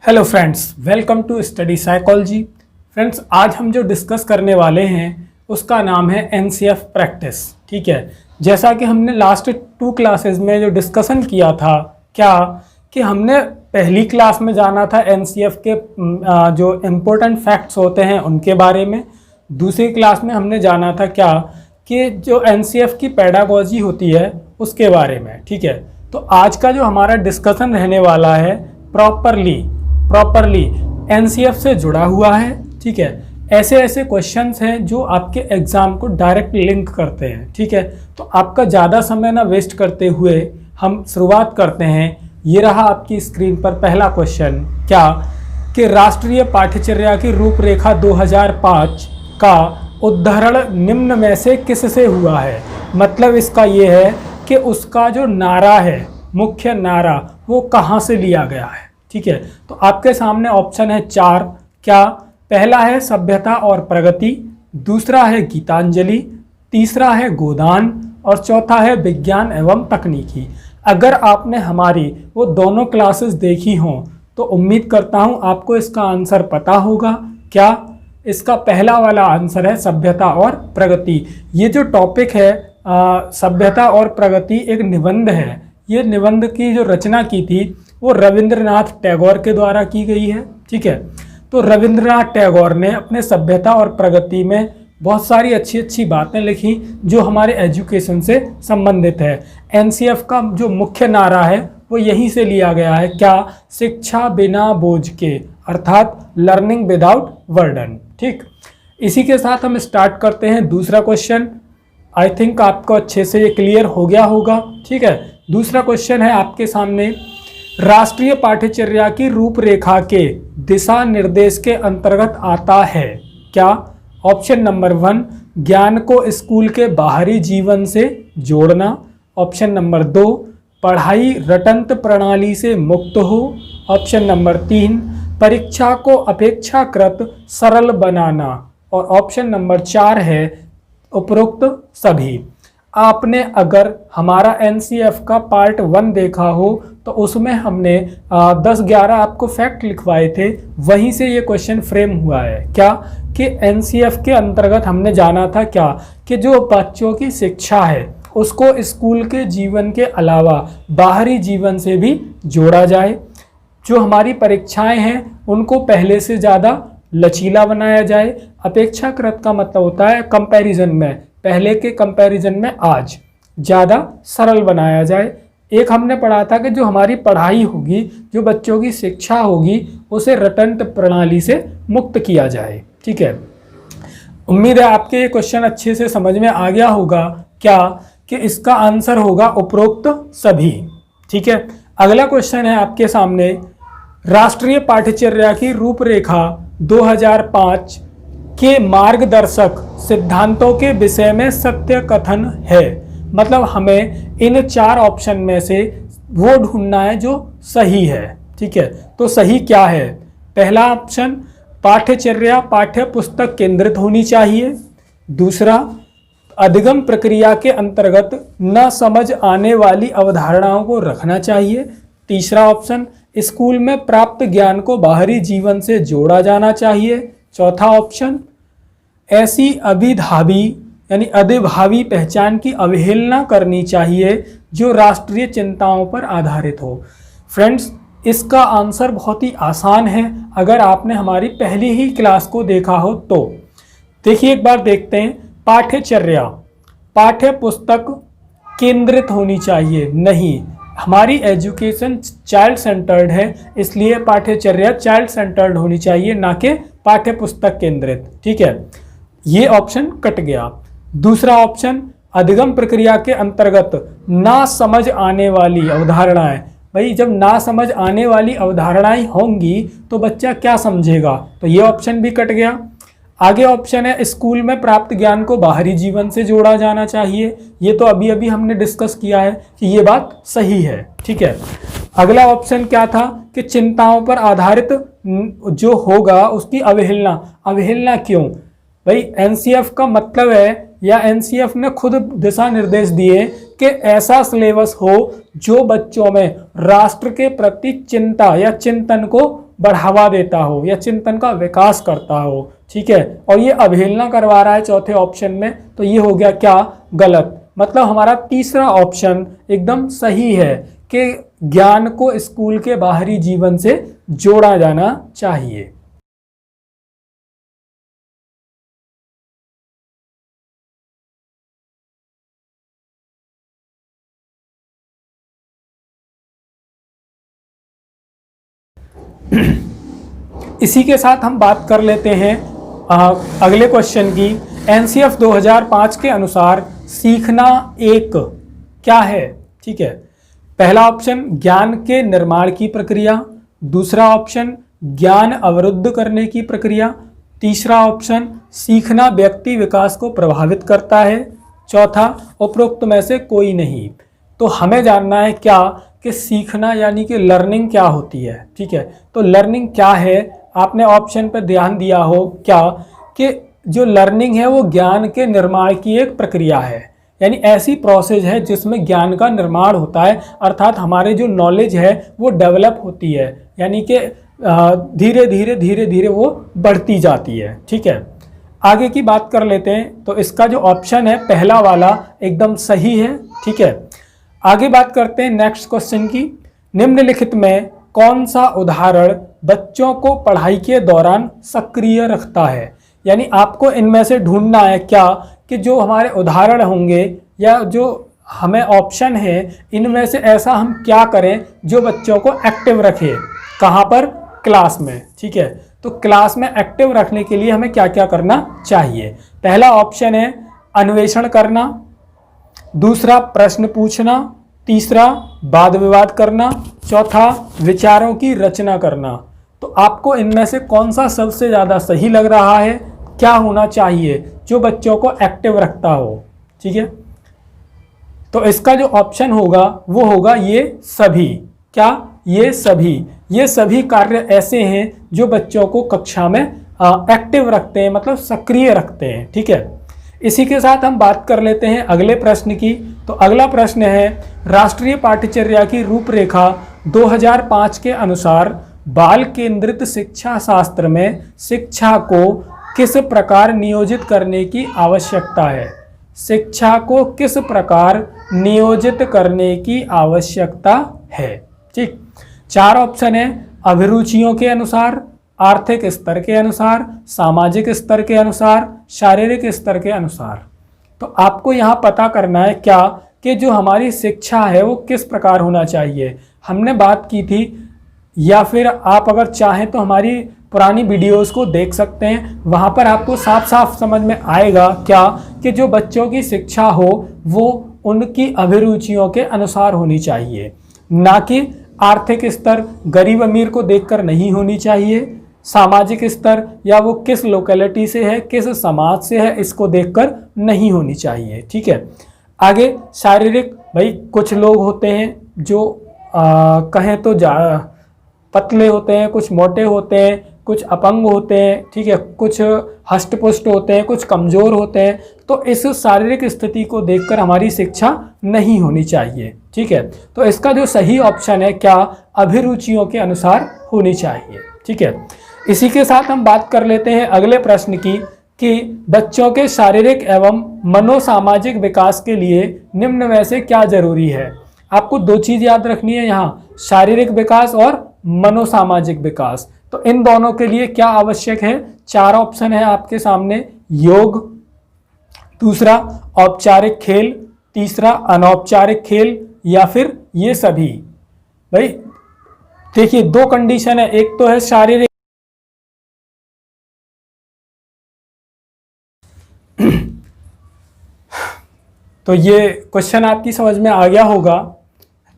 Hello friends, welcome to study psychology. Friends, आज हम जो डिस्कस करने वाले हैं उसका नाम है एनसीएफ प्रैक्टिस। ठीक है, जैसा कि हमने लास्ट 2 क्लासेस में जो डिस्कशन किया था, क्या कि हमने पहली क्लास में जाना था एनसीएफ के जो इम्पोर्टेंट फैक्ट्स होते हैं उनके बारे में। दूसरी क्लास में हमने जाना था क्या कि जो एनसीएफ की पेडागोजी होती है उसके बारे में। ठीक है, तो आज का जो हमारा डिस्कशन रहने वाला है प्रॉपरली एनसीएफ से जुड़ा हुआ है। ठीक है, ऐसे ऐसे क्वेश्चंस हैं जो आपके एग्जाम को डायरेक्ट लिंक करते हैं। ठीक है, तो आपका ज़्यादा समय ना वेस्ट करते हुए हम शुरुआत करते हैं। ये रहा आपकी स्क्रीन पर पहला क्वेश्चन, क्या कि राष्ट्रीय पाठ्यचर्या की रूपरेखा 2005 का उद्धरण निम्न में से किससे हुआ है। मतलब इसका ये है कि उसका जो नारा है, मुख्य नारा, वो कहाँ से लिया गया है। ठीक है, तो आपके सामने ऑप्शन है 4। क्या पहला है सभ्यता और प्रगति, दूसरा है गीतांजलि, तीसरा है गोदान और चौथा है विज्ञान एवं तकनीकी। अगर आपने हमारी वो दोनों क्लासेस देखी हों तो उम्मीद करता हूँ आपको इसका आंसर पता होगा। क्या इसका पहला वाला आंसर है सभ्यता और प्रगति। ये जो टॉपिक है सभ्यता और प्रगति एक निबंध है। ये निबंध की जो रचना की थी वो रविंद्रनाथ टैगोर के द्वारा की गई है। ठीक है, तो रविंद्रनाथ टैगोर ने अपने सभ्यता और प्रगति में बहुत सारी अच्छी अच्छी बातें लिखी जो हमारे एजुकेशन से संबंधित है। एनसीएफ का जो मुख्य नारा है वो यहीं से लिया गया है। क्या शिक्षा बिना बोझ के, अर्थात लर्निंग विदाउट बर्डन। ठीक, इसी के साथ हम स्टार्ट करते हैं दूसरा क्वेश्चन। आई थिंक आपको अच्छे से ये क्लियर हो गया होगा। ठीक है, दूसरा क्वेश्चन है आपके सामने, राष्ट्रीय पाठ्यचर्या की रूपरेखा के दिशा निर्देश के अंतर्गत आता है। क्या ऑप्शन नंबर 1 ज्ञान को स्कूल के बाहरी जीवन से जोड़ना, ऑप्शन नंबर 2 पढ़ाई रटंत प्रणाली से मुक्त हो, ऑप्शन नंबर 3 परीक्षा को अपेक्षाकृत सरल बनाना और ऑप्शन नंबर 4 है उपरोक्त सभी। आपने अगर हमारा एनसीएफ का पार्ट 1 देखा हो तो उसमें हमने 10-11 आपको फैक्ट लिखवाए थे, वहीं से ये क्वेश्चन फ्रेम हुआ है। क्या कि एनसीएफ के अंतर्गत हमने जाना था क्या कि जो बच्चों की शिक्षा है उसको स्कूल के जीवन के अलावा बाहरी जीवन से भी जोड़ा जाए। जो हमारी परीक्षाएं हैं उनको पहले से ज़्यादा लचीला बनाया जाए। अपेक्षाकृत का मतलब होता है कंपैरिजन में, पहले के कंपैरिजन में आज ज़्यादा सरल बनाया जाए। एक हमने पढ़ा था कि जो हमारी पढ़ाई होगी, जो बच्चों की शिक्षा होगी, उसे रटंत प्रणाली से मुक्त किया जाए। ठीक है, उम्मीद है आपके ये क्वेश्चन अच्छे से समझ में आ गया होगा। क्या कि इसका आंसर होगा उपरोक्त सभी। ठीक है, अगला क्वेश्चन है आपके सामने, राष्ट्रीय पाठ्यचर्या की रूपरेखा 2005 के मार्गदर्शक सिद्धांतों के विषय में सत्य कथन है। मतलब हमें इन 4 ऑप्शन में से वो ढूंढना है जो सही है। ठीक है, तो सही क्या है? पहला ऑप्शन पाठ्यचर्या पाठ्य पुस्तक केंद्रित होनी चाहिए। दूसरा, अधिगम प्रक्रिया के अंतर्गत न समझ आने वाली अवधारणाओं को रखना चाहिए। तीसरा ऑप्शन, स्कूल में प्राप्त ज्ञान को बाहरी जीवन से जोड़ा जाना चाहिए। चौथा ऑप्शन, ऐसी अभिधावी यानी अधिभावी पहचान की अवहेलना करनी चाहिए जो राष्ट्रीय चिंताओं पर आधारित हो। फ्रेंड्स, इसका आंसर बहुत ही आसान है अगर आपने हमारी पहली ही क्लास को देखा हो तो। देखिए एक बार देखते हैं, पाठ्यचर्या पाठ्य पुस्तक केंद्रित होनी चाहिए, नहीं, हमारी एजुकेशन चाइल्ड सेंटर्ड है, इसलिए पाठ्यचर्या चाइल्ड सेंटर्ड होनी चाहिए, ना कि पाठ्य पुस्तक केंद्रित। ठीक है, ये ऑप्शन कट गया। दूसरा ऑप्शन, अधिगम प्रक्रिया के अंतर्गत ना समझ आने वाली अवधारणाएं। भाई जब ना समझ आने वाली अवधारणाएं होंगी तो बच्चा क्या समझेगा, तो ये ऑप्शन भी कट गया। आगे ऑप्शन है स्कूल में प्राप्त ज्ञान को बाहरी जीवन से जोड़ा जाना चाहिए। ये तो अभी अभी हमने डिस्कस किया है कि ये बात सही है। ठीक है, अगला ऑप्शन क्या था कि चिंताओं पर आधारित जो होगा उसकी अवहेलना क्यों? भाई एनसीएफ का मतलब है, या एनसीएफ ने खुद दिशा निर्देश दिए कि ऐसा सिलेबस हो जो बच्चों में राष्ट्र के प्रति चिंता या चिंतन को बढ़ावा देता हो या चिंतन का विकास करता हो, ठीक है, और ये अवहेलना करवा रहा है चौथे ऑप्शन में, तो ये हो गया क्या, गलत। मतलब हमारा तीसरा ऑप्शन एकदम सही है कि ज्ञान को स्कूल के बाहरी जीवन से जोड़ा जाना चाहिए। इसी के साथ हम बात कर लेते हैं अगले क्वेश्चन की। एनसीएफ 2005 के अनुसार सीखना एक क्या है, ठीक है। पहला ऑप्शन ज्ञान के निर्माण की प्रक्रिया, दूसरा ऑप्शन ज्ञान अवरुद्ध करने की प्रक्रिया, तीसरा ऑप्शन सीखना व्यक्ति विकास को प्रभावित करता है, चौथा उपरोक्त में से कोई नहीं। तो हमें जानना है क्या कि सीखना यानी कि लर्निंग क्या होती है, ठीक है। तो लर्निंग क्या है, आपने ऑप्शन पर ध्यान दिया हो क्या कि जो लर्निंग है वो ज्ञान के निर्माण की एक प्रक्रिया है, यानी ऐसी प्रोसेस है जिसमें ज्ञान का निर्माण होता है, अर्थात हमारे जो नॉलेज है वो डेवलप होती है, यानी कि धीरे धीरे धीरे धीरे वो बढ़ती जाती है, ठीक है। आगे की बात कर लेते हैं। तो इसका जो ऑप्शन है पहला वाला एकदम सही है, ठीक है। आगे बात करते हैं नेक्स्ट क्वेश्चन की। निम्नलिखित में कौन सा उदाहरण बच्चों को पढ़ाई के दौरान सक्रिय रखता है, यानी आपको इनमें से ढूंढना है क्या कि जो हमारे उदाहरण होंगे या जो हमें ऑप्शन है इनमें से ऐसा हम क्या करें जो बच्चों को एक्टिव रखे, कहाँ पर, क्लास में, ठीक है। तो क्लास में एक्टिव रखने के लिए हमें क्या क्या करना चाहिए। पहला ऑप्शन है अन्वेषण करना, दूसरा प्रश्न पूछना, तीसरा वाद विवाद करना, चौथा विचारों की रचना करना। तो आपको इनमें से कौन सा सबसे ज़्यादा सही लग रहा है, क्या होना चाहिए जो बच्चों को एक्टिव रखता हो, ठीक है। तो इसका जो ऑप्शन होगा वो होगा ये सभी। क्या, ये सभी कार्य ऐसे हैं जो बच्चों को कक्षा में एक्टिव रखते हैं, मतलब सक्रिय रखते हैं, ठीक है। इसी के साथ हम बात कर लेते हैं अगले प्रश्न की। तो अगला प्रश्न है राष्ट्रीय पाठ्यचर्या की रूपरेखा 2005 के अनुसार बाल केंद्रित शिक्षा शास्त्र में शिक्षा को किस प्रकार नियोजित करने की आवश्यकता है। शिक्षा को किस प्रकार नियोजित करने की आवश्यकता है, ठीक। चार ऑप्शन है अभिरुचियों के अनुसार, आर्थिक स्तर के अनुसार, सामाजिक स्तर के अनुसार, शारीरिक स्तर के अनुसार। तो आपको यहाँ पता करना है क्या कि जो हमारी शिक्षा है वो किस प्रकार होना चाहिए। हमने बात की थी, या फिर आप अगर चाहें तो हमारी पुरानी वीडियोस को देख सकते हैं, वहाँ पर आपको साफ साफ समझ में आएगा क्या कि जो बच्चों की शिक्षा हो वो उनकी अभिरुचियों के अनुसार होनी चाहिए, ना कि आर्थिक स्तर गरीब अमीर को देखकर नहीं होनी चाहिए, सामाजिक स्तर या वो किस लोकेलिटी से है, किस समाज से है, इसको देखकर नहीं होनी चाहिए, ठीक है। आगे शारीरिक, भाई कुछ लोग होते हैं जो कहें तो पतले होते हैं, कुछ मोटे होते हैं, कुछ अपंग होते हैं, ठीक है, कुछ हष्ट-पुष्ट होते हैं, कुछ कमज़ोर होते हैं। तो इस शारीरिक स्थिति को देखकर हमारी शिक्षा नहीं होनी चाहिए, ठीक है। तो इसका जो सही ऑप्शन है क्या, अभिरुचियों के अनुसार होनी चाहिए, ठीक है। इसी के साथ हम बात कर लेते हैं अगले प्रश्न की कि बच्चों के शारीरिक एवं मनोसामाजिक विकास के लिए निम्न में से क्या जरूरी है। आपको दो चीज़ याद रखनी है यहाँ, शारीरिक विकास और मनोसामाजिक विकास। तो इन दोनों के लिए क्या आवश्यक है, चार ऑप्शन है आपके सामने। योग, दूसरा औपचारिक खेल, तीसरा अनौपचारिक खेल, या फिर ये सभी। भाई देखिए दो कंडीशन है, एक तो है शारीरिक, तो ये क्वेश्चन आपकी समझ में आ गया होगा,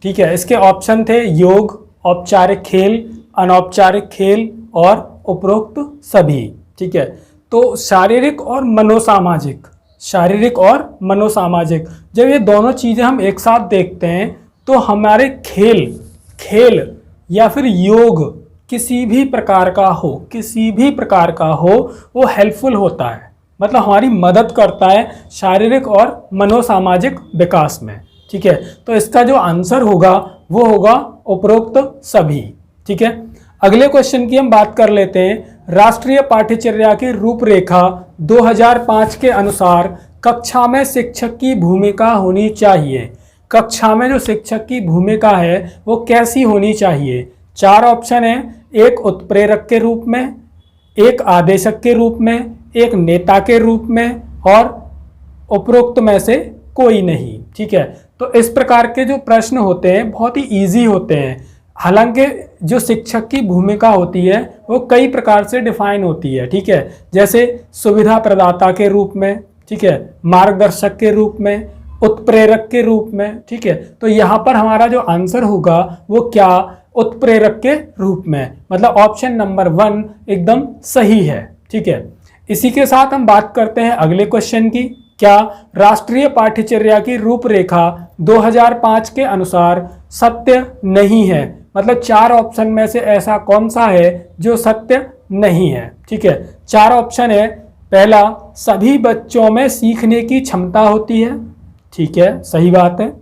ठीक है। इसके ऑप्शन थे योग, औपचारिक खेल, अनौपचारिक खेल और उपरोक्त सभी, ठीक है। तो शारीरिक और मनोसामाजिक, शारीरिक और मनोसामाजिक, जब ये दोनों चीज़ें हम एक साथ देखते हैं तो हमारे खेल या फिर योग किसी भी प्रकार का हो, किसी भी प्रकार का हो, वो हेल्पफुल होता है, मतलब हमारी मदद करता है शारीरिक और मनोसामाजिक विकास में, ठीक है। तो इसका जो आंसर होगा वो होगा उपरोक्त सभी, ठीक है। अगले क्वेश्चन की हम बात कर लेते हैं। राष्ट्रीय पाठ्यचर्या की रूपरेखा 2005 के अनुसार कक्षा में शिक्षक की भूमिका होनी चाहिए। कक्षा में जो शिक्षक की भूमिका है वो कैसी होनी चाहिए? 4 ऑप्शन है। एक उत्प्रेरक के रूप में, एक आदेशक के रूप में, एक नेता के रूप में और उपरोक्त में से कोई नहीं। ठीक है, तो इस प्रकार के जो प्रश्न होते हैं बहुत ही इजी होते हैं। हालांकि जो शिक्षक की भूमिका होती है वो कई प्रकार से डिफाइन होती है। ठीक है, जैसे सुविधा प्रदाता के रूप में, ठीक है, मार्गदर्शक के रूप में, उत्प्रेरक के रूप में। ठीक है, तो यहाँ पर हमारा जो आंसर होगा वो क्या? उत्प्रेरक के रूप में, मतलब ऑप्शन नंबर 1 एकदम सही है। ठीक है, इसी के साथ हम बात करते हैं अगले क्वेश्चन की। क्या राष्ट्रीय पाठ्यचर्या की रूपरेखा 2005 के अनुसार सत्य नहीं है? मतलब 4 ऑप्शन में से ऐसा कौन सा है जो सत्य नहीं है? ठीक है, 4 ऑप्शन है। पहला, सभी बच्चों में सीखने की क्षमता होती है। ठीक है, सही बात है।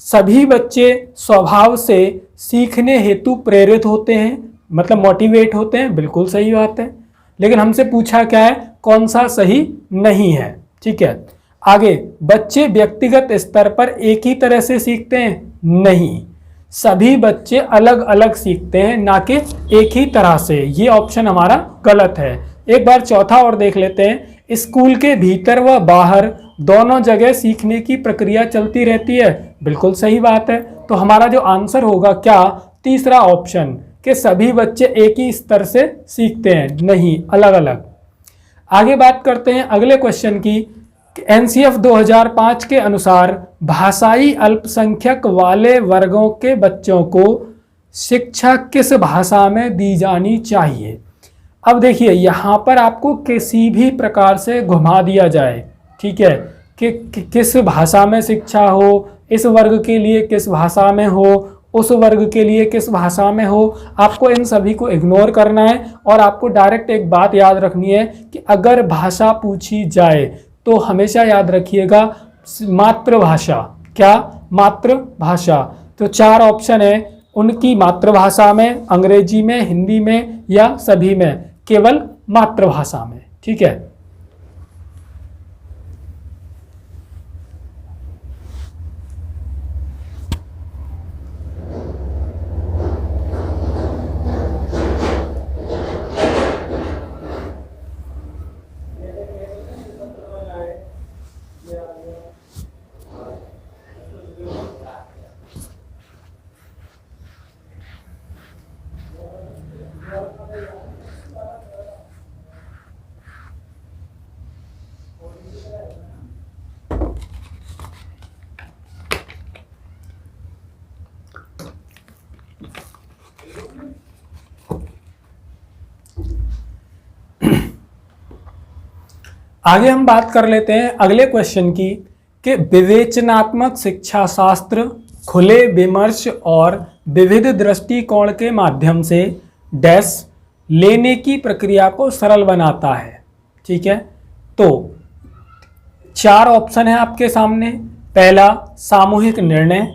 सभी बच्चे स्वभाव से सीखने हेतु प्रेरित होते हैं, मतलब मोटिवेट होते हैं, बिल्कुल सही बात है। लेकिन हमसे पूछा क्या है, कौन सा सही नहीं है? ठीक है, आगे, बच्चे व्यक्तिगत स्तर पर एक ही तरह से सीखते हैं? नहीं, सभी बच्चे अलग अलग सीखते हैं, ना कि एक ही तरह से। ये ऑप्शन हमारा गलत है। एक बार चौथा और देख लेते हैं। स्कूल के भीतर व बाहर दोनों जगह सीखने की प्रक्रिया चलती रहती है, बिल्कुल सही बात है। तो हमारा जो आंसर होगा क्या? तीसरा ऑप्शन, कि सभी बच्चे एक ही स्तर से सीखते हैं, नहीं, अलग अलग। आगे बात करते हैं अगले क्वेश्चन की। एनसीएफ 2005 के अनुसार भाषाई अल्पसंख्यक वाले वर्गों के बच्चों को शिक्षा किस भाषा में दी जानी चाहिए? अब देखिए, यहाँ पर आपको किसी भी प्रकार से घुमा दिया जाए, ठीक है, कि किस भाषा में शिक्षा हो, इस वर्ग के लिए किस भाषा में हो, उस वर्ग के लिए किस भाषा में हो, आपको इन सभी को इग्नोर करना है और आपको डायरेक्ट एक बात याद रखनी है कि अगर भाषा पूछी जाए तो हमेशा याद रखिएगा मातृभाषा। क्या? मातृभाषा। तो 4 ऑप्शन है, उनकी मातृभाषा में, अंग्रेजी में, हिंदी में या सभी में? केवल मातृभाषा में। ठीक है, आगे हम बात कर लेते हैं अगले क्वेश्चन की कि विवेचनात्मक शिक्षा शास्त्र खुले विमर्श और विविध दृष्टिकोण के माध्यम से डैश लेने की प्रक्रिया को सरल बनाता है। ठीक है, तो 4 ऑप्शन है आपके सामने। पहला, सामूहिक निर्णय,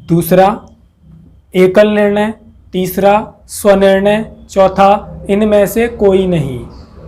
दूसरा एकल निर्णय, तीसरा स्वनिर्णय, चौथा इनमें से कोई नहीं।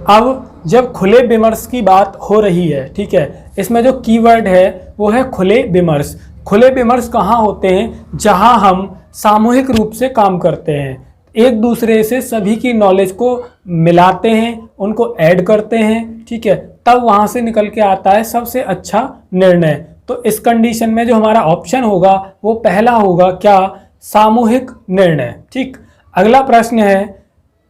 अब जब खुले विमर्श की बात हो रही है, ठीक है, इसमें जो कीवर्ड है वो है खुले विमर्श। खुले विमर्श कहाँ होते हैं? जहां हम सामूहिक रूप से काम करते हैं, एक दूसरे से सभी की नॉलेज को मिलाते हैं, उनको ऐड करते हैं, ठीक है, तब वहां से निकल के आता है सबसे अच्छा निर्णय। तो इस कंडीशन में जो हमारा ऑप्शन होगा वो पहला होगा, क्या? सामूहिक निर्णय। ठीक, अगला प्रश्न है,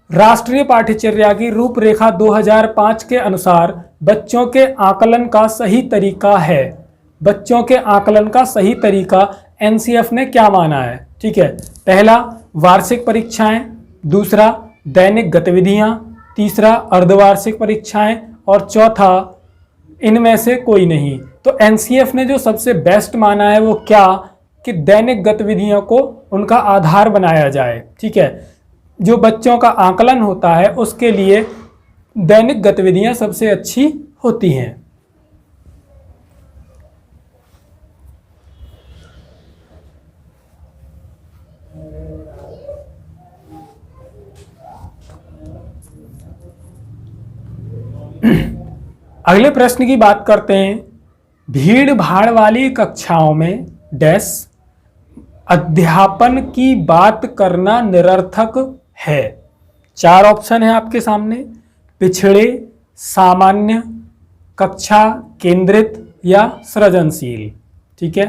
राष्ट्रीय पाठ्यचर्या की रूपरेखा 2005 के अनुसार बच्चों के आकलन का सही तरीका है। बच्चों के आकलन का सही तरीका एनसीएफ ने क्या माना है? ठीक है, पहला वार्षिक परीक्षाएं, दूसरा दैनिक गतिविधियां, तीसरा अर्धवार्षिक परीक्षाएं और चौथा इनमें से कोई नहीं। तो एनसीएफ ने जो सबसे बेस्ट माना है वो क्या? कि दैनिक गतिविधियों को उनका आधार बनाया जाए। ठीक है, जो बच्चों का आकलन होता है उसके लिए दैनिक गतिविधियां सबसे अच्छी होती हैं। अगले प्रश्न की बात करते हैं। भीड़ भाड़ वाली कक्षाओं में डैश अध्यापन की बात करना निरर्थक है। 4 ऑप्शन है आपके सामने, पिछड़े, सामान्य, कक्षा केंद्रित या सृजनशील। ठीक है,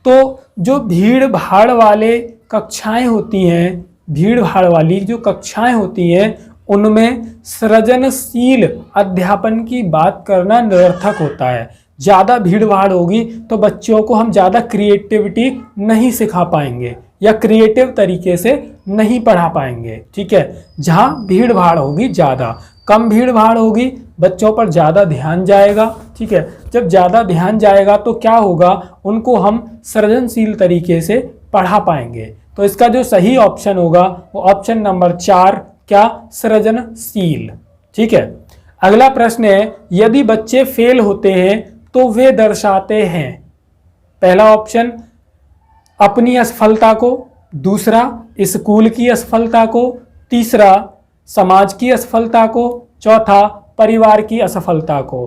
तो जो भीड़ भाड़ वाले कक्षाएं होती हैं, भीड़ भाड़ वाली जो कक्षाएं होती हैं, उनमें सृजनशील अध्यापन की बात करना निरर्थक होता है। ज़्यादा भीड़ भाड़ होगी तो बच्चों को हम ज़्यादा क्रिएटिविटी नहीं सिखा पाएंगे या क्रिएटिव तरीके से नहीं पढ़ा पाएंगे। ठीक है, जहाँ भीड़ भाड़ होगी ज़्यादा, कम भीड़ भाड़ होगी बच्चों पर ज़्यादा ध्यान जाएगा। ठीक है, जब ज़्यादा ध्यान जाएगा तो क्या होगा, उनको हम सृजनशील तरीके से पढ़ा पाएंगे। तो इसका जो सही ऑप्शन होगा वो ऑप्शन नंबर 4, क्या, सृजनशील। ठीक है, अगला प्रश्न है, यदि बच्चे फेल होते हैं तो वे दर्शाते हैं। पहला ऑप्शन अपनी असफलता को, दूसरा स्कूल की असफलता को, तीसरा समाज की असफलता को, चौथा परिवार की असफलता को।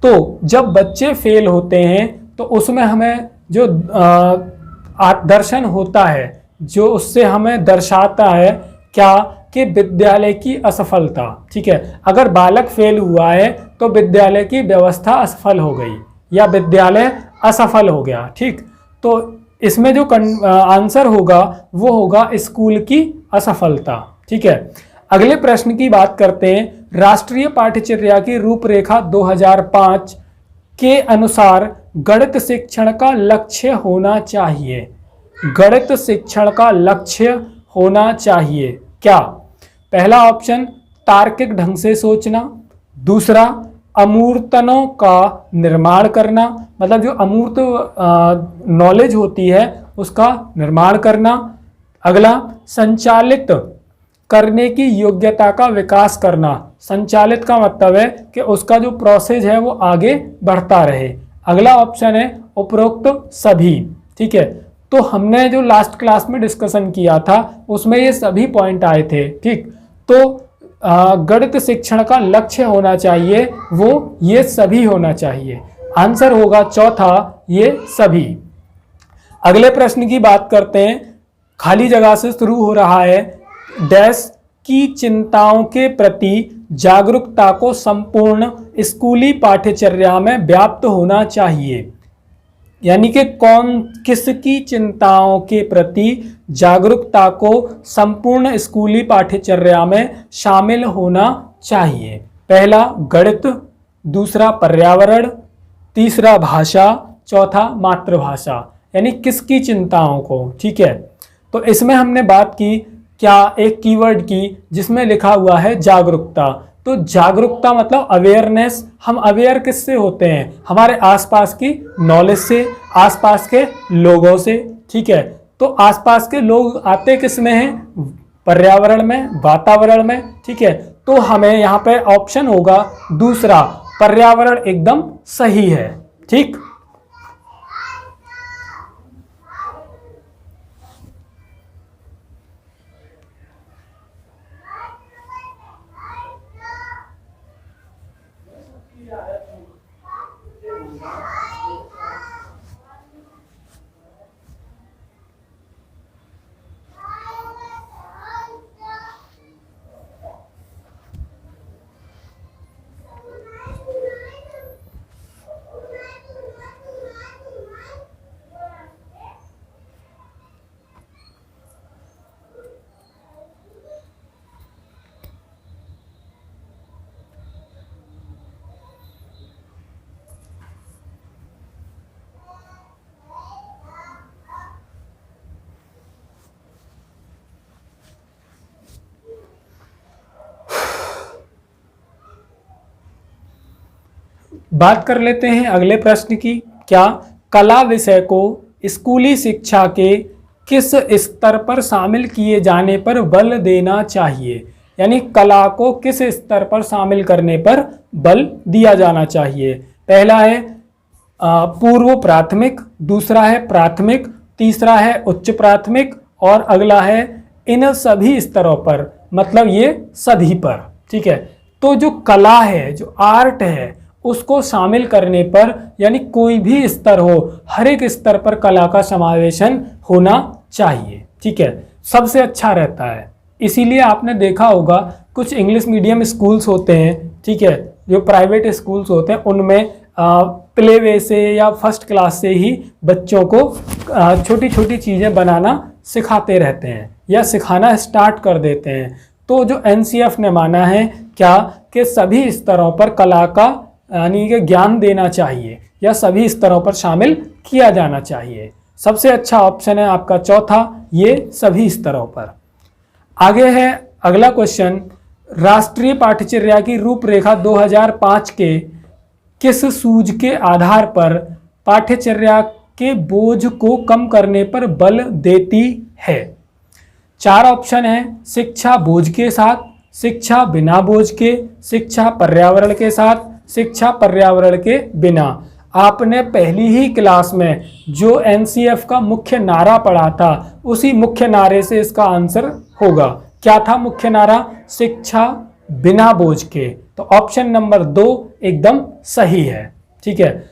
तो जब बच्चे फेल होते हैं तो उसमें हमें जो दर्शन होता है, जो उससे हमें दर्शाता है क्या, कि विद्यालय की असफलता। ठीक है, अगर बालक फेल हुआ है तो विद्यालय की व्यवस्था असफल हो गई या विद्यालय असफल हो गया। ठीक, तो इसमें जो आंसर होगा वो होगा स्कूल की असफलता। ठीक है, अगले प्रश्न की बात करते हैं। राष्ट्रीय पाठ्यचर्या की रूपरेखा 2005 के अनुसार गणित शिक्षण का लक्ष्य होना चाहिए। गणित शिक्षण का लक्ष्य होना चाहिए क्या? पहला ऑप्शन तार्किक ढंग से सोचना, दूसरा अमूर्तनों का निर्माण करना, मतलब जो अमूर्त नॉलेज होती है उसका निर्माण करना, अगला संचालित करने की योग्यता का विकास करना। संचालित का मतलब है कि उसका जो प्रोसेस है वो आगे बढ़ता रहे। अगला ऑप्शन है उपरोक्त सभी। ठीक है, तो हमने जो लास्ट क्लास में डिस्कशन किया था उसमें ये सभी पॉइंट आए थे। ठीक, तो गणित शिक्षण का लक्ष्य होना चाहिए वो ये सभी होना चाहिए। आंसर होगा चौथा, ये सभी। अगले प्रश्न की बात करते हैं। खाली जगह से शुरू हो रहा है। डैश की चिंताओं के प्रति जागरूकता को संपूर्ण स्कूली पाठ्यचर्या में व्याप्त होना चाहिए। यानी कि कौन किसकी चिंताओं के प्रति जागरूकता को संपूर्ण स्कूली पाठ्यचर्या में शामिल होना चाहिए। पहला गणित, दूसरा पर्यावरण, तीसरा भाषा, चौथा मातृभाषा। यानी किसकी चिंताओं को। ठीक है, तो इसमें हमने बात की क्या, एक कीवर्ड की जिसमें लिखा हुआ है जागरूकता। तो जागरूकता मतलब अवेयरनेस। हम अवेयर किससे होते हैं? हमारे आसपास की नॉलेज से, आसपास के लोगों से। ठीक है, तो आसपास के लोग आते किस में हैं? पर्यावरण में, वातावरण में। ठीक है, तो हमें यहाँ पे ऑप्शन होगा दूसरा, पर्यावरण एकदम सही है। ठीक, बात कर लेते हैं अगले प्रश्न की। क्या कला विषय को स्कूली शिक्षा के किस स्तर पर शामिल किए जाने पर बल देना चाहिए? यानी कला को किस स्तर पर शामिल करने पर बल दिया जाना चाहिए? पहला है पूर्व प्राथमिक, दूसरा है प्राथमिक, तीसरा है उच्च प्राथमिक और अगला है इन सभी स्तरों पर, मतलब ये सभी पर। ठीक है, तो जो कला है, जो आर्ट है, उसको शामिल करने पर, यानी कोई भी स्तर हो, हर एक स्तर पर कला का समावेशन होना चाहिए। ठीक है, सबसे अच्छा रहता है। इसीलिए आपने देखा होगा कुछ इंग्लिश मीडियम स्कूल्स होते हैं, ठीक है, जो प्राइवेट स्कूल्स होते हैं, उनमें प्ले वे से या फर्स्ट क्लास से ही बच्चों को छोटी छोटी चीज़ें बनाना सिखाते रहते हैं या सिखाना स्टार्ट कर देते हैं। तो जो एनसीएफ ने माना है क्या, कि सभी स्तरों पर कला का यानी कि ज्ञान देना चाहिए या सभी स्तरों पर शामिल किया जाना चाहिए। सबसे अच्छा ऑप्शन है आपका चौथा, ये सभी स्तरों पर। आगे है अगला क्वेश्चन, राष्ट्रीय पाठ्यचर्या की रूपरेखा 2005 के किस सूझ के आधार पर पाठ्यचर्या के बोझ को कम करने पर बल देती है? 4 ऑप्शन है, शिक्षा बोझ के साथ, शिक्षा बिना बोझ के, शिक्षा पर्यावरण के साथ, शिक्षा पर्यावरण के बिना। आपने पहली ही क्लास में जो एनसीएफ का मुख्य नारा पढ़ा था, उसी मुख्य नारे से इसका आंसर होगा। क्या था मुख्य नारा? शिक्षा बिना बोझ के। तो ऑप्शन नंबर 2 एकदम सही है। ठीक है,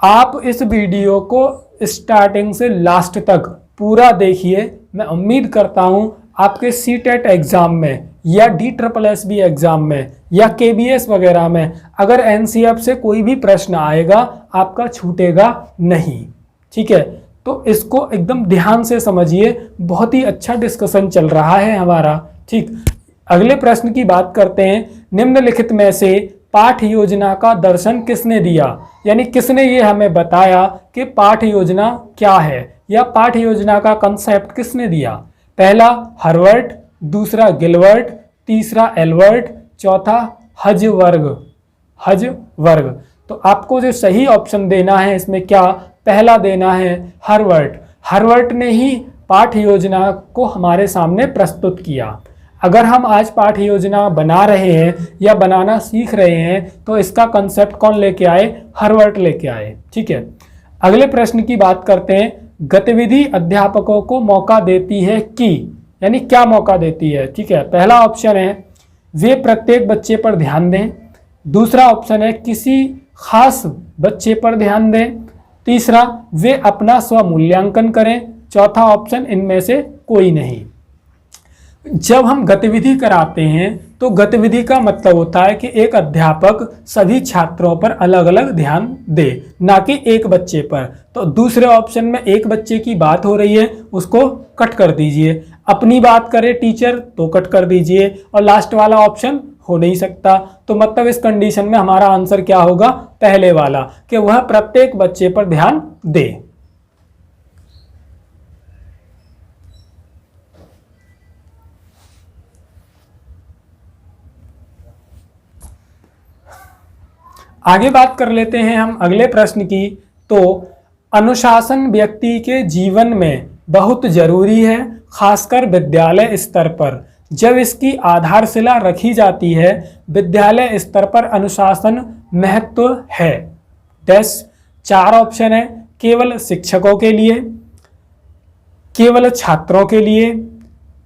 आप इस वीडियो को स्टार्टिंग से लास्ट तक पूरा देखिए। मैं उम्मीद करता हूं आपके सीटेट एग्जाम में या DSSB एग्जाम में या KBS वगैरह में अगर एनसीएफ से कोई भी प्रश्न आएगा आपका छूटेगा नहीं। ठीक है, तो इसको एकदम ध्यान से समझिए, बहुत ही अच्छा डिस्कशन चल रहा है हमारा। ठीक, अगले प्रश्न की बात करते हैं। निम्नलिखित में से पाठ योजना का दर्शन किसने दिया, यानी किसने ये हमें बताया कि पाठ योजना क्या है या पाठ योजना का कंसेप्ट किसने दिया? पहला हर्वर्ट, दूसरा गिलवर्ट, तीसरा एल्वर्ट, चौथा हजवर्ग। तो आपको जो सही ऑप्शन देना है इसमें क्या, पहला देना है हर्वर्ट। हर्वर्ट ने ही पाठ योजना को हमारे सामने प्रस्तुत किया। अगर हम आज पाठ योजना बना रहे हैं या बनाना सीख रहे हैं तो इसका कंसेप्ट कौन लेके आए? हर्वर्ट लेके आए। ठीक है, अगले प्रश्न की बात करते हैं। गतिविधि अध्यापकों को मौका देती है कि, यानी क्या मौका देती है? ठीक है, पहला ऑप्शन है वे प्रत्येक बच्चे पर ध्यान दें, दूसरा ऑप्शन है किसी खास बच्चे पर ध्यान दें, तीसरा वे अपना स्वमूल्यांकन करें, चौथा ऑप्शन इनमें से कोई नहीं। जब हम गतिविधि कराते हैं तो गतिविधि का मतलब होता है कि एक अध्यापक सभी छात्रों पर अलग अलग ध्यान दे, ना कि एक बच्चे पर। तो दूसरे ऑप्शन में एक बच्चे की बात हो रही है, उसको कट कर दीजिए। अपनी बात करे टीचर तो कट कर दीजिए, और लास्ट वाला ऑप्शन हो नहीं सकता। तो मतलब इस कंडीशन में हमारा आंसर क्या होगा? पहले वाला, कि वह प्रत्येक बच्चे पर ध्यान दे। आगे बात कर लेते हैं हम अगले प्रश्न की। तो अनुशासन व्यक्ति के जीवन में बहुत जरूरी है, खासकर विद्यालय स्तर पर। जब इसकी आधारशिला रखी जाती है, विद्यालय स्तर पर अनुशासन महत्व है। 4 ऑप्शन है, केवल शिक्षकों के लिए, केवल छात्रों के लिए,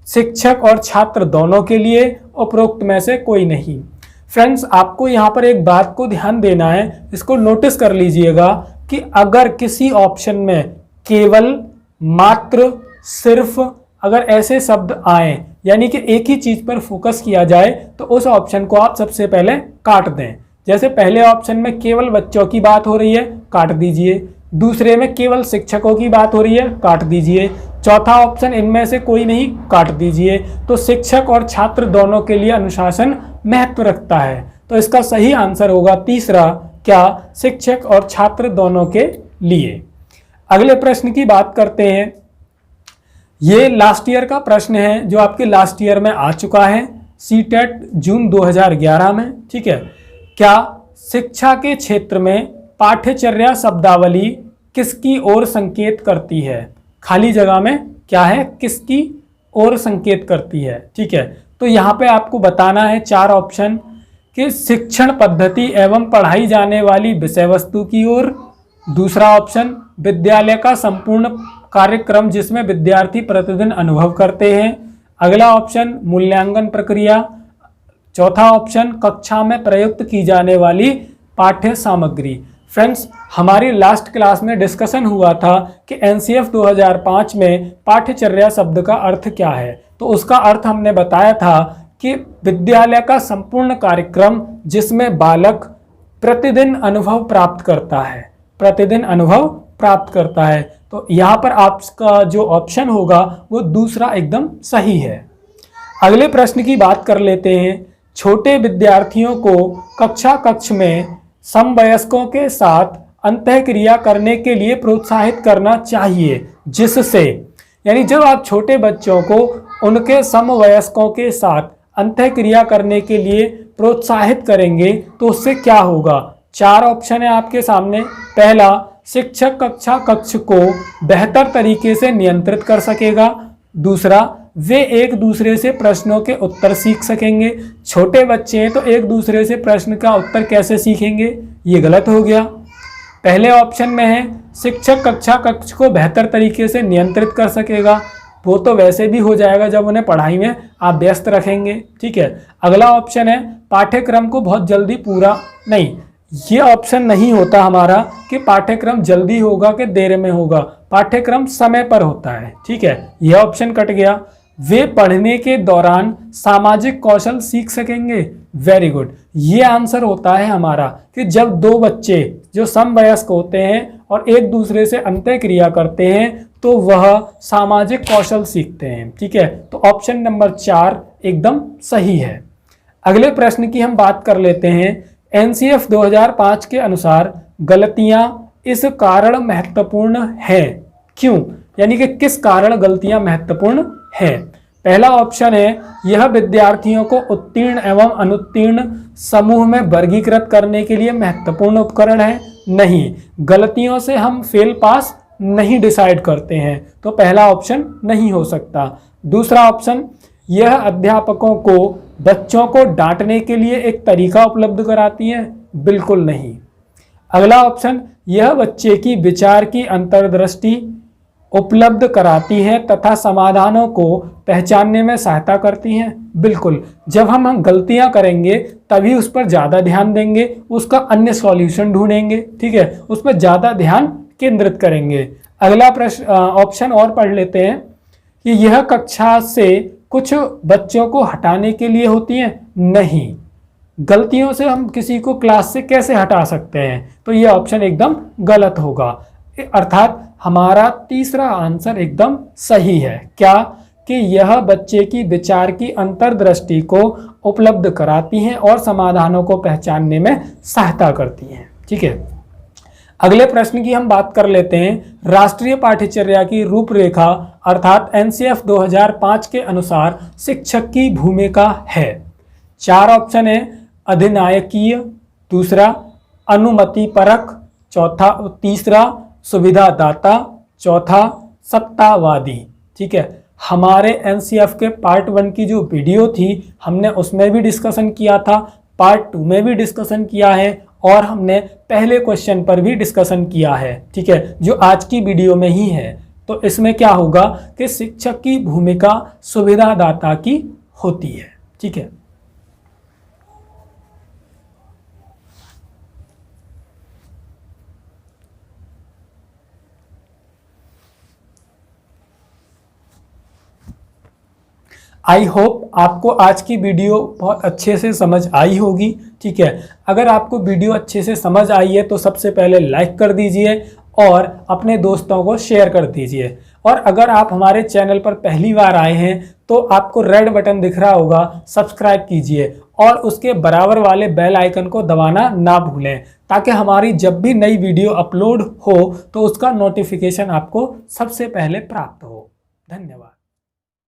शिक्षक और छात्र दोनों के लिए, उपरोक्त में से कोई नहीं। फ्रेंड्स, आपको यहाँ पर एक बात को ध्यान देना है, इसको नोटिस कर लीजिएगा कि अगर किसी ऑप्शन में केवल, मात्र, सिर्फ अगर ऐसे शब्द आए, यानी कि एक ही चीज पर फोकस किया जाए, तो उस ऑप्शन को आप सबसे पहले काट दें। जैसे पहले ऑप्शन में केवल बच्चों की बात हो रही है, काट दीजिए। दूसरे में केवल शिक्षकों की बात हो रही है, काट दीजिए। चौथा ऑप्शन इनमें से कोई नहीं, काट दीजिए। तो शिक्षक और छात्र दोनों के लिए अनुशासन महत्व रखता है। तो इसका सही आंसर होगा तीसरा, क्या, शिक्षक और छात्र दोनों के लिए। अगले प्रश्न की बात करते हैं। ये लास्ट ईयर का प्रश्न है जो आपके लास्ट ईयर में आ चुका है, सीटेट जून 2011 में। ठीक है, क्या शिक्षा के क्षेत्र में पाठ्यचर्या शब्दावली किसकी ओर संकेत करती है? खाली जगह में क्या है? किसकी ओर संकेत करती है? ठीक है, तो यहाँ पे आपको बताना है 4 ऑप्शन कि शिक्षण पद्धति एवं पढ़ाई जाने वाली विषय वस्तु की ओर। दूसरा ऑप्शन विद्यालय का संपूर्ण कार्यक्रम जिसमें विद्यार्थी प्रतिदिन अनुभव करते हैं। अगला ऑप्शन मूल्यांकन प्रक्रिया। चौथा ऑप्शन कक्षा में प्रयुक्त की जाने वाली पाठ्य सामग्री। फ्रेंड्स, हमारी लास्ट क्लास में डिस्कशन हुआ था कि एनसीएफ 2005 में पाठ्यचर्या शब्द का अर्थ क्या है। तो उसका अर्थ हमने बताया था कि विद्यालय का संपूर्ण कार्यक्रम जिसमें बालक प्रतिदिन अनुभव प्राप्त करता है, प्रतिदिन अनुभव प्राप्त करता है। तो यहाँ पर आपका जो ऑप्शन होगा वो दूसरा एकदम सही है। अगले प्रश्न की बात कर लेते हैं। छोटे विद्यार्थियों को कक्ष में समवयस्कों के साथ अंतःक्रिया करने के लिए प्रोत्साहित करना चाहिए, जिससे, यानी जब आप छोटे बच्चों को उनके समवयस्कों के साथ अंतःक्रिया करने के लिए प्रोत्साहित करेंगे तो उससे क्या होगा। 4 ऑप्शन है आपके सामने। पहला, शिक्षक कक्ष को बेहतर तरीके से नियंत्रित कर सकेगा। दूसरा, वे एक दूसरे से प्रश्नों के उत्तर सीख सकेंगे। छोटे बच्चे हैं तो एक दूसरे से प्रश्न का उत्तर कैसे सीखेंगे, ये गलत हो गया। पहले ऑप्शन में है शिक्षक कक्ष को बेहतर तरीके से नियंत्रित कर सकेगा, वो तो वैसे भी हो जाएगा जब उन्हें पढ़ाई में आप व्यस्त रखेंगे, ठीक है। अगला ऑप्शन है पाठ्यक्रम को बहुत जल्दी पूरा, नहीं, ये ऑप्शन नहीं होता हमारा कि पाठ्यक्रम जल्दी होगा कि देर में होगा, पाठ्यक्रम समय पर होता है, ठीक है, यह ऑप्शन कट गया। वे पढ़ने के दौरान सामाजिक कौशल सीख सकेंगे। वेरी गुड, ये आंसर होता है हमारा कि जब 2 बच्चे जो समवयस्क होते हैं और एक दूसरे से अंतःक्रिया करते हैं तो वह सामाजिक कौशल सीखते हैं, ठीक है। तो ऑप्शन नंबर 4 एकदम सही है। अगले प्रश्न की हम बात कर लेते हैं। एनसीएफ 2005 के अनुसार गलतियां इस कारण महत्वपूर्ण हैं, क्यों, यानी कि किस कारण गलतियां महत्वपूर्ण हैं। पहला ऑप्शन है यह विद्यार्थियों को उत्तीर्ण एवं अनुत्तीर्ण समूह में वर्गीकृत करने के लिए महत्वपूर्ण उपकरण है। नहीं, गलतियों से हम फेल पास नहीं डिसाइड करते हैं, तो पहला ऑप्शन नहीं हो सकता। दूसरा ऑप्शन, यह अध्यापकों को बच्चों को डांटने के लिए एक तरीका उपलब्ध कराती है। बिल्कुल नहीं। अगला ऑप्शन, यह बच्चे की विचार की अंतर्दृष्टि उपलब्ध कराती है तथा समाधानों को पहचानने में सहायता करती हैं। बिल्कुल, जब हम गलतियां करेंगे तभी उस पर ज़्यादा ध्यान देंगे, उसका अन्य सॉल्यूशन ढूंढेंगे, ठीक है, उस पर ज़्यादा ध्यान केंद्रित करेंगे। अगला प्रश्न ऑप्शन और पढ़ लेते हैं कि यह कक्षा से कुछ बच्चों को हटाने के लिए होती हैं। नहीं, गलतियों से हम किसी को क्लास से कैसे हटा सकते हैं, तो यह ऑप्शन एकदम गलत होगा। अर्थात हमारा तीसरा आंसर एकदम सही है। क्या, कि यह बच्चे की विचार की अंतर्दृष्टि को उपलब्ध कराती हैं और समाधानों को पहचानने में सहायता करती हैं, ठीक है। अगले प्रश्न की हम बात कर लेते हैं। राष्ट्रीय पाठ्यचर्या की रूपरेखा अर्थात एनसीएफ 2005 के अनुसार शिक्षक की भूमिका है। 4 ऑप्शन है अधिनायकीय, दूसरा अनुमति परक, तीसरा सुविधादाता, चौथा सत्तावादी, ठीक है। हमारे एनसीएफ के पार्ट 1 की जो वीडियो थी हमने उसमें भी डिस्कशन किया था, पार्ट 2 में भी डिस्कशन किया है और हमने पहले क्वेश्चन पर भी डिस्कशन किया है, ठीक है, जो आज की वीडियो में ही है। तो इसमें क्या होगा कि शिक्षक की भूमिका सुविधादाता की होती है, ठीक है। आई होप आपको आज की वीडियो बहुत अच्छे से समझ आई होगी, ठीक है। अगर आपको वीडियो अच्छे से समझ आई है तो सबसे पहले लाइक कर दीजिए और अपने दोस्तों को शेयर कर दीजिए। और अगर आप हमारे चैनल पर पहली बार आए हैं तो आपको रेड बटन दिख रहा होगा, सब्सक्राइब कीजिए और उसके बराबर वाले बेल आइकन को दबाना ना भूलें, ताकि हमारी जब भी नई वीडियो अपलोड हो तो उसका नोटिफिकेशन आपको सबसे पहले प्राप्त हो। धन्यवाद।